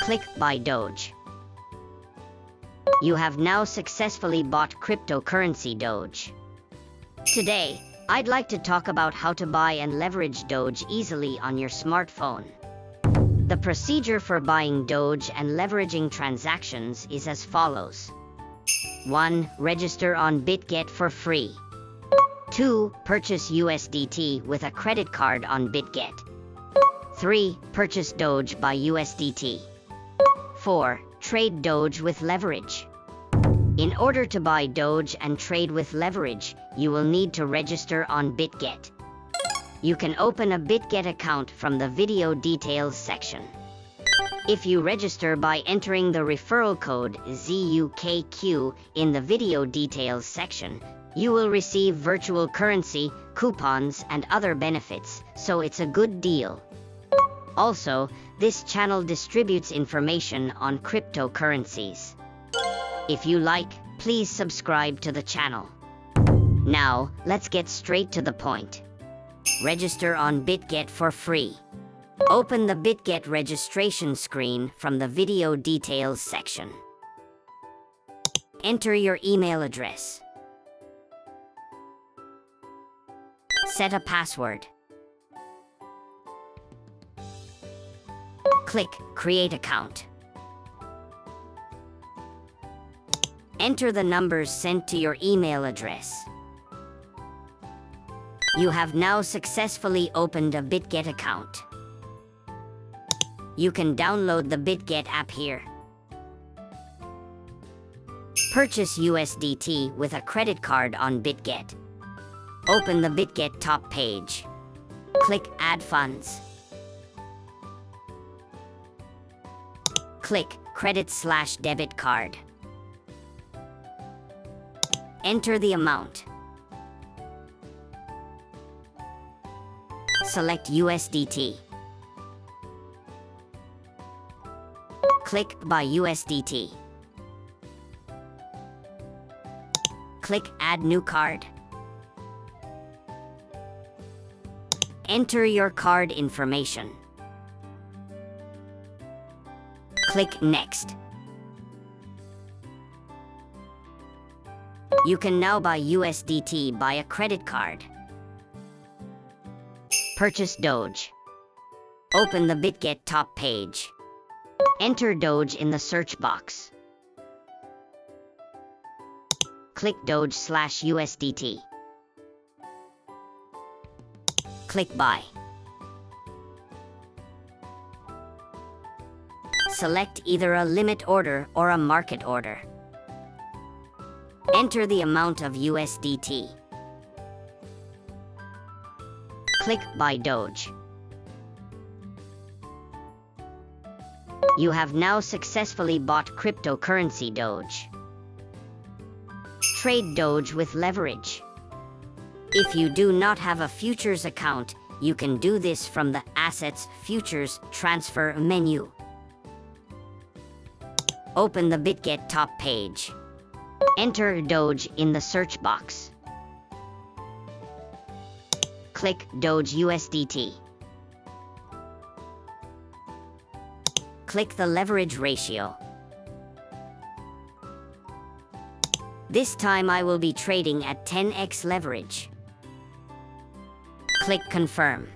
Click Buy Doge. You have now successfully bought cryptocurrency Doge. Today, I'd like to talk about how to buy and leverage Doge easily on your smartphone. The procedure for buying Doge and leveraging transactions is as follows. 1. Register on Bitget for free. 2. Purchase USDT with a credit card on Bitget. 3. Purchase Doge by USDT. 4. Trade Doge with leverage. In order to buy Doge and trade with leverage, you will need to register on Bitget. You can open a Bitget account from the video details section. If you register by entering the referral code ZUKQ in the video details section, you will receive virtual currency, coupons, and other benefits, so it's a good deal. Also, this channel distributes information on cryptocurrencies. If you like, please subscribe to the channel. Now, let's get straight to the point. Register on Bitget for free. Open the Bitget registration screen from the video details section. Enter your email address. Set a password. Click Create Account. Enter the numbers sent to your email address. You have now successfully opened a Bitget account. You can download the Bitget app here. Purchase USDT with a credit card on Bitget. Open the Bitget top page. Click Add Funds. Click Credit/Debit Card. Enter the amount. Select USDT. Click Buy USDT. Click Add New Card. Enter your card information. Click Next. You can now buy USDT by a credit card. Purchase Doge. Open the Bitget top page. Enter Doge in the search box. Click Doge/USDT. Click Buy. Select either a limit order or a market order. Enter the amount of USDT. Click Buy Doge. You have now successfully bought cryptocurrency Doge. Trade Doge with leverage. If you do not have a futures account, you can do this from the Assets Futures Transfer menu. Open the Bitget top page. Enter Doge in the search box. Click Doge USDT. Click the leverage ratio. This time I will be trading at 10x leverage. Click Confirm.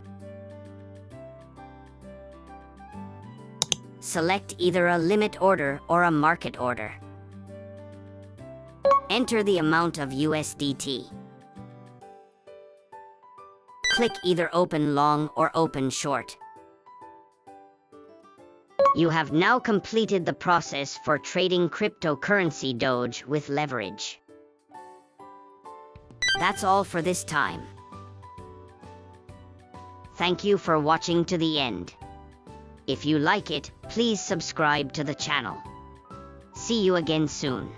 Select either a limit order or a market order. Enter the amount of USDT. Click either Open Long or Open Short. You have now completed the process for trading cryptocurrency Doge with leverage. That's all for this time. Thank you for watching to the end. If you like it, please subscribe to the channel. See you again soon.